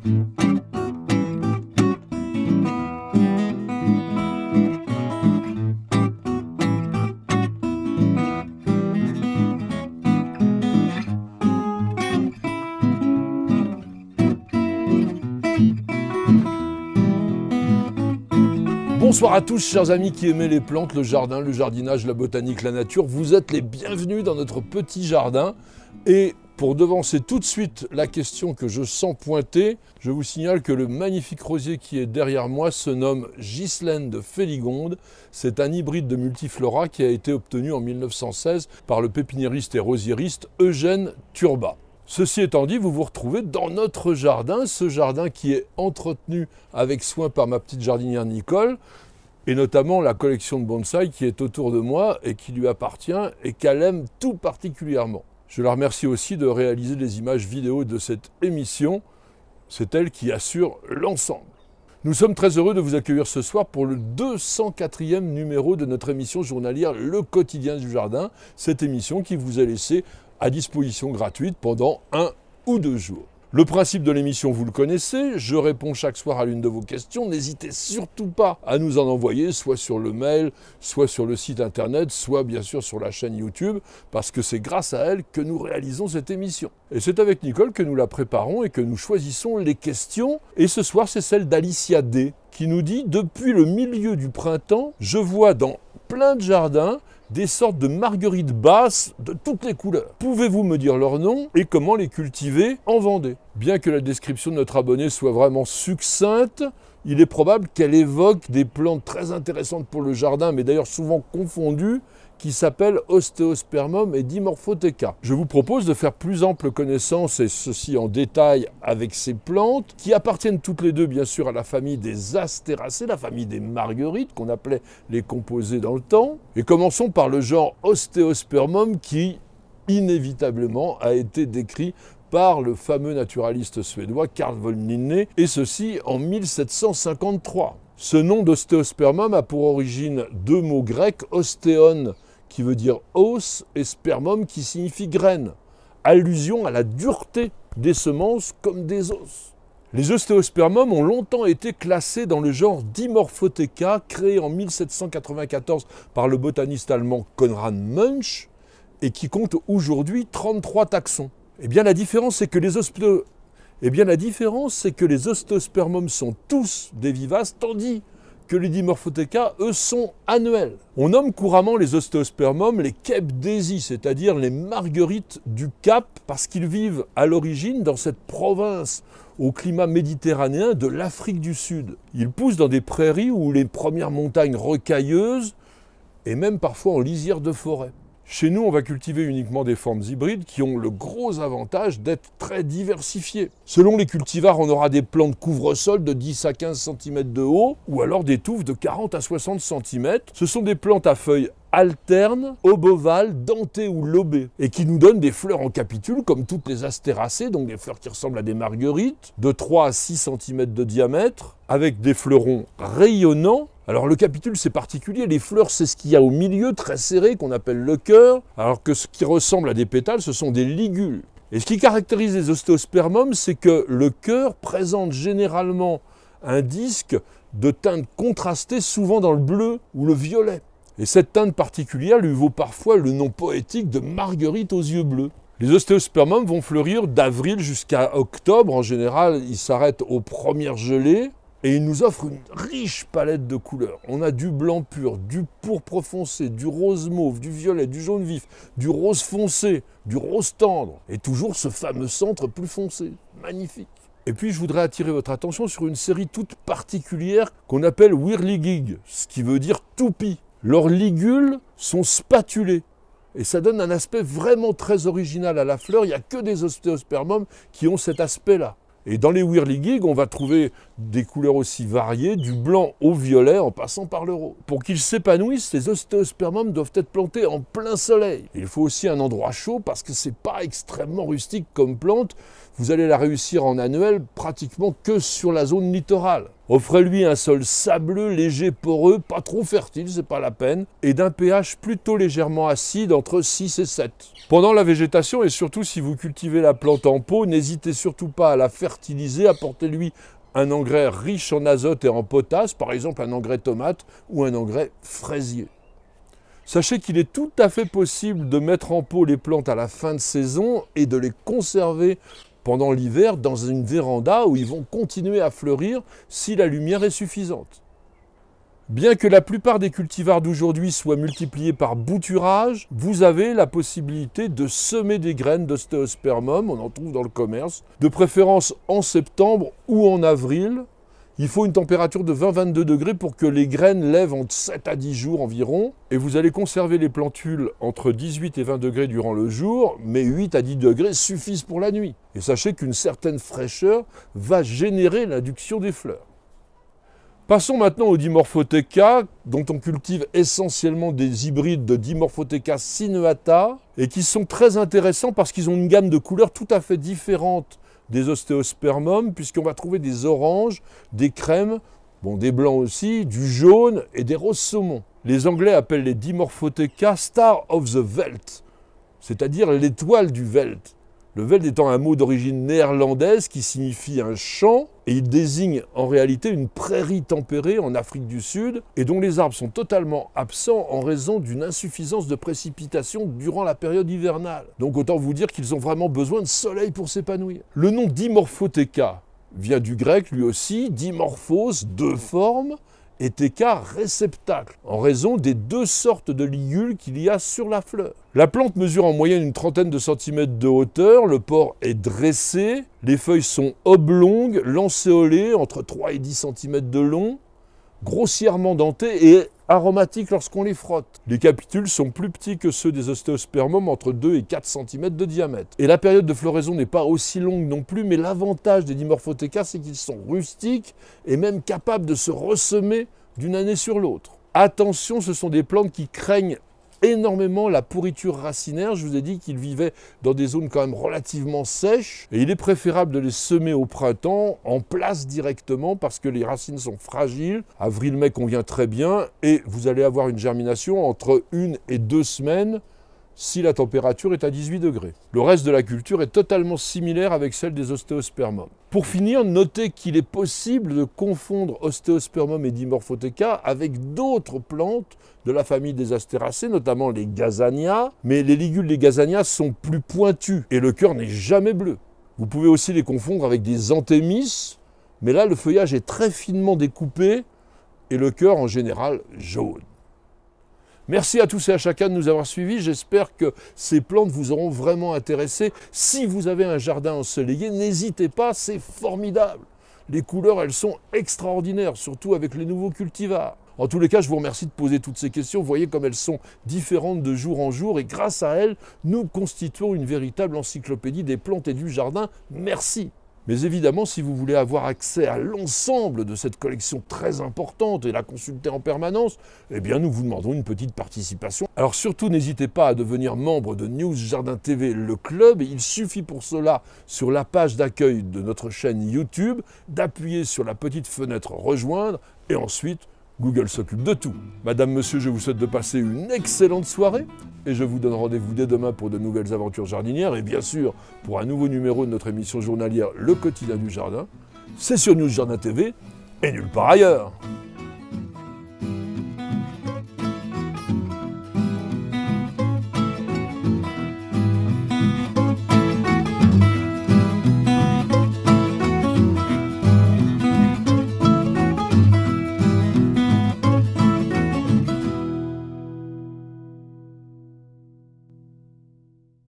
Bonsoir à tous, chers amis qui aimez les plantes, le jardin, le jardinage, la botanique, la nature. Vous êtes les bienvenus dans notre petit jardin. Et pour devancer tout de suite la question que je sens pointer, je vous signale que le magnifique rosier qui est derrière moi se nomme Ghislaine de Féligonde. C'est un hybride de multiflora qui a été obtenu en 1916 par le pépiniériste et rosiériste Eugène Turbat. Ceci étant dit, vous vous retrouvez dans notre jardin, ce jardin qui est entretenu avec soin par ma petite jardinière Nicole, et notamment la collection de bonsaï qui est autour de moi et qui lui appartient et qu'elle aime tout particulièrement. Je la remercie aussi de réaliser les images vidéo de cette émission, c'est elle qui assure l'ensemble. Nous sommes très heureux de vous accueillir ce soir pour le 204e numéro de notre émission journalière Le Quotidien du Jardin, cette émission qui vous est laissée à disposition gratuite pendant 1 ou 2 jours. Le principe de l'émission, vous le connaissez, je réponds chaque soir à l'une de vos questions. N'hésitez surtout pas à nous en envoyer, soit sur le mail, soit sur le site internet, soit bien sûr sur la chaîne YouTube, parce que c'est grâce à elle que nous réalisons cette émission. Et c'est avec Nicole que nous la préparons et que nous choisissons les questions. Et ce soir, c'est celle d'Alicia D, qui nous dit « Depuis le milieu du printemps, je vois dans plein de jardins des sortes de marguerites basses de toutes les couleurs. Pouvez-vous me dire leur nom et comment les cultiver en Vendée ?» Bien que la description de notre abonnée soit vraiment succincte, il est probable qu'elle évoque des plantes très intéressantes pour le jardin, mais d'ailleurs souvent confondues, qui s'appellent Osteospermum et Dimorphotheca. Je vous propose de faire plus ample connaissance, et ceci en détail, avec ces plantes, qui appartiennent toutes les deux, bien sûr, à la famille des Astéracées, la famille des marguerites, qu'on appelait les composés dans le temps. Et commençons par le genre Osteospermum, qui, inévitablement, a été décrit par le fameux naturaliste suédois Carl von Linné, et ceci en 1753. Ce nom d'Osteospermum a pour origine deux mots grecs, ostéon, qui veut dire os, et spermum, qui signifie graine, allusion à la dureté des semences comme des os. Les ostéospermums ont longtemps été classés dans le genre Dimorphotheca, créé en 1794 par le botaniste allemand Konrad Münch, et qui compte aujourd'hui 33 taxons. Eh bien, la différence, c'est que les ostéospermums sont tous des vivaces, tandis que les Dimorphotheca, eux, sont annuels. On nomme couramment les ostéospermums les Kepdesi, c'est-à-dire les marguerites du Cap, parce qu'ils vivent à l'origine dans cette province au climat méditerranéen de l'Afrique du Sud. Ils poussent dans des prairies ou les premières montagnes rocailleuses, et même parfois en lisière de forêt. Chez nous, on va cultiver uniquement des formes hybrides qui ont le gros avantage d'être très diversifiées. Selon les cultivars, on aura des plants de couvre-sol de 10 à 15 cm de haut ou alors des touffes de 40 à 60 cm. Ce sont des plantes à feuilles alternes, obovales, dentées ou lobées et qui nous donnent des fleurs en capitule comme toutes les astéracées, donc des fleurs qui ressemblent à des marguerites, de 3 à 6 cm de diamètre, avec des fleurons rayonnants. Alors le capitule c'est particulier, les fleurs c'est ce qu'il y a au milieu très serré qu'on appelle le cœur, alors que ce qui ressemble à des pétales ce sont des ligules. Et ce qui caractérise les ostéospermums c'est que le cœur présente généralement un disque de teinte contrastée, souvent dans le bleu ou le violet. Et cette teinte particulière lui vaut parfois le nom poétique de marguerite aux yeux bleus. Les ostéospermums vont fleurir d'avril jusqu'à octobre, en général ils s'arrêtent aux premières gelées. Et il nous offre une riche palette de couleurs. On a du blanc pur, du pourpre foncé, du rose mauve, du violet, du jaune vif, du rose foncé, du rose tendre. Et toujours ce fameux centre plus foncé. Magnifique. Et puis je voudrais attirer votre attention sur une série toute particulière qu'on appelle Whirligig, ce qui veut dire toupie. Leurs ligules sont spatulées. Et ça donne un aspect vraiment très original à la fleur. Il n'y a que des ostéospermums qui ont cet aspect-là. Et dans les Whirligig, on va trouver des couleurs aussi variées, du blanc au violet en passant par le rose. Pour qu'ils s'épanouissent, les ostéospermums doivent être plantés en plein soleil. Il faut aussi un endroit chaud parce que c'est pas extrêmement rustique comme plante. vous allez la réussir en annuel pratiquement que sur la zone littorale. Offrez-lui un sol sableux, léger, poreux, pas trop fertile, c'est pas la peine, et d'un pH plutôt légèrement acide entre 6 et 7. Pendant la végétation et surtout si vous cultivez la plante en pot, n'hésitez surtout pas à la fertiliser, apportez-lui un engrais riche en azote et en potasse, par exemple un engrais tomate ou un engrais fraisier. Sachez qu'il est tout à fait possible de mettre en pot les plantes à la fin de saison et de les conserver pendant l'hiver dans une véranda où ils vont continuer à fleurir si la lumière est suffisante. Bien que la plupart des cultivars d'aujourd'hui soient multipliés par bouturage, vous avez la possibilité de semer des graines d'ostéospermum, on en trouve dans le commerce, de préférence en septembre ou en avril. Il faut une température de 20-22 degrés pour que les graines lèvent entre 7 à 10 jours environ. Et vous allez conserver les plantules entre 18 et 20 degrés durant le jour, mais 8 à 10 degrés suffisent pour la nuit. Et sachez qu'une certaine fraîcheur va générer l'induction des fleurs. Passons maintenant aux Dimorphotheca, dont on cultive essentiellement des hybrides de Dimorphotheca sinuata, et qui sont très intéressants parce qu'ils ont une gamme de couleurs tout à fait différente des ostéospermum, puisqu'on va trouver des oranges, des crèmes, bon, des blancs aussi, du jaune et des roses saumon. Les Anglais appellent les Dimorphotheca Star of the Veldt, c'est-à-dire l'étoile du Veldt. Le Veldt étant un mot d'origine néerlandaise qui signifie un champ, et il désigne en réalité une prairie tempérée en Afrique du Sud, et dont les arbres sont totalement absents en raison d'une insuffisance de précipitations durant la période hivernale. Donc autant vous dire qu'ils ont vraiment besoin de soleil pour s'épanouir. Le nom Dimorphotheca vient du grec lui aussi, dimorphos, deux formes, et theca, réceptacle, en raison des deux sortes de ligules qu'il y a sur la fleur. La plante mesure en moyenne une trentaine de centimètres de hauteur, le port est dressé, les feuilles sont oblongues, lancéolées, entre 3 et 10 cm de long, grossièrement dentées et aromatiques lorsqu'on les frotte. Les capitules sont plus petits que ceux des ostéospermum, entre 2 et 4 cm de diamètre. Et la période de floraison n'est pas aussi longue non plus, mais l'avantage des Dimorphotheca, c'est qu'ils sont rustiques et même capables de se ressemer d'une année sur l'autre. Attention, ce sont des plantes qui craignent énormément la pourriture racinaire. Je vous ai dit qu'ils vivaient dans des zones quand même relativement sèches et il est préférable de les semer au printemps en place directement parce que les racines sont fragiles. Avril-mai convient très bien et vous allez avoir une germination entre 1 et 2 semaines si la température est à 18 degrés. Le reste de la culture est totalement similaire avec celle des ostéospermum. Pour finir, notez qu'il est possible de confondre ostéospermum et Dimorphotheca avec d'autres plantes de la famille des Astéracées, notamment les Gazania, mais les ligules des Gazania sont plus pointues et le cœur n'est jamais bleu. Vous pouvez aussi les confondre avec des Anthémis, mais là le feuillage est très finement découpé et le cœur en général jaune. Merci à tous et à chacun de nous avoir suivis. J'espère que ces plantes vous auront vraiment intéressé. Si vous avez un jardin ensoleillé, n'hésitez pas, c'est formidable. Les couleurs, elles sont extraordinaires, surtout avec les nouveaux cultivars. En tous les cas, je vous remercie de poser toutes ces questions. Vous voyez comme elles sont différentes de jour en jour et grâce à elles, nous constituons une véritable encyclopédie des plantes et du jardin. Merci. Mais évidemment, si vous voulez avoir accès à l'ensemble de cette collection très importante et la consulter en permanence, eh bien nous vous demandons une petite participation. Alors surtout, n'hésitez pas à devenir membre de News Jardin TV, le club. Il suffit pour cela, sur la page d'accueil de notre chaîne YouTube, d'appuyer sur la petite fenêtre Rejoindre et ensuite, Google s'occupe de tout. Madame, monsieur, je vous souhaite de passer une excellente soirée et je vous donne rendez-vous dès demain pour de nouvelles aventures jardinières et bien sûr pour un nouveau numéro de notre émission journalière Le Quotidien du Jardin. C'est sur News Jardin TV et nulle part ailleurs.